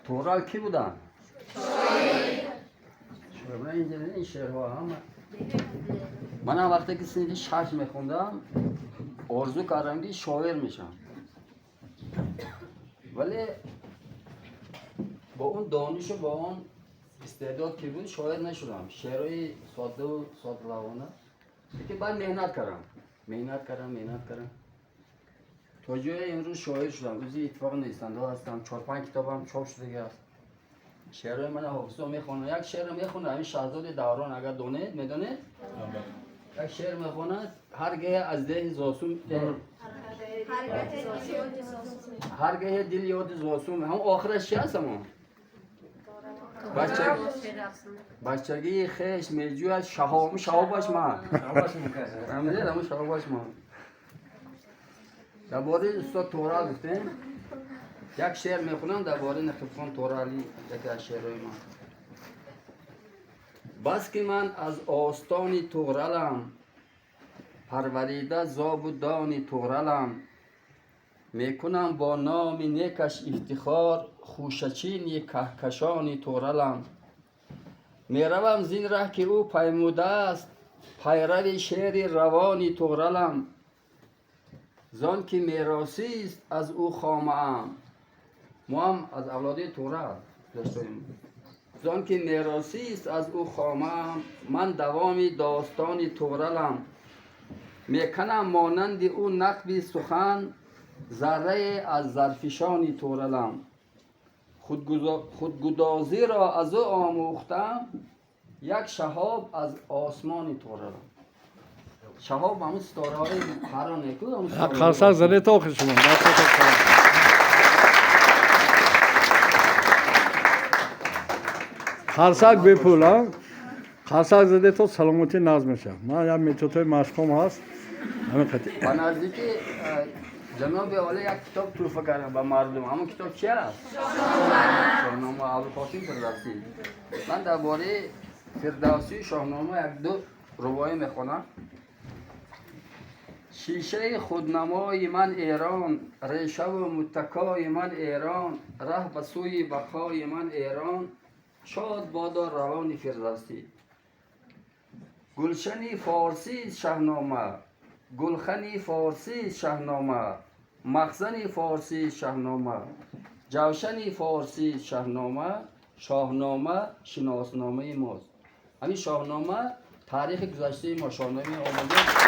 تورال کی بودن؟ شاعر. اینجا این شعرها هم من وقتی که سنی 6 میخوندم آرزو کردم که شاعر میشم، ولی با اون دانش و با اون استعداد که بود شاعر نشدم. شعرهای ساده و ساده لوحانه که بعد مهنت کردم تا جای امروز شاعر شدم. روزی اتفاق نیستنده هستم، 4-5 کتابم چاپ شده است. شعرهای من حافظ میخونه. یک شعر میخونه همین شهزاد دوران اگر میدونید یک شعر میخونه هرگاه از ده زاسوم هرگاه دل یاد زاسوم هم آخرش چی هست؟ همون بچگی خیش میجوید شهابش من همون شهابش من. درباره استاد تورال گفتیم یک شعر میخونم درباره نخیب خان تورالی، یکی از شعرهای من. بس که من از آستان تورالم پروریده زاب و دان تورالم، میکنم با نام نیکش افتخار خوشچین کهکشان تورالم. میروم زین ره که او پیموده است پیرو شعر روان تورالم. زان که میراثی است از او خامه‌ام، ما هم از اولاد تورال داشتیم. زان که میراثی است از او خامه‌ام، من دوام داستان تورالم. میکنم مانند او نقبی سخن ذره از زرفشان تورالم. خودگدازی را از او آموختم یک شهاب از آسمان تورالم. شهاب همون ستاره های پرانه که خرسک زده تو خشمان خرسک بپول ها، خرسک زده تو سلامتی نظم میشه. من یک میتوتای مشقم هست همین خطی با نزدیکی جناب عالی یک کتاب توفه کردم به مردم. همون کتاب چی هست؟ شاهنامه ابوالقاسم فردوسی. من درباره فردوسی شاهنامه یک دو روایی میخونم. شیشه خودنمای من ایران، ریشه و متکای من ایران، ره به سوی بقای من ایران، شاد بادا روان فردوسی. گلشنی فارسی شاهنامه، گلخنی فارسی شاهنامه، مخزنی فارسی شاهنامه، جوشنی فارسی شاهنامه، شاهنامه شناسنامه ماست. همین شاهنامه تاریخ گذشته ما، شاهنامه آمده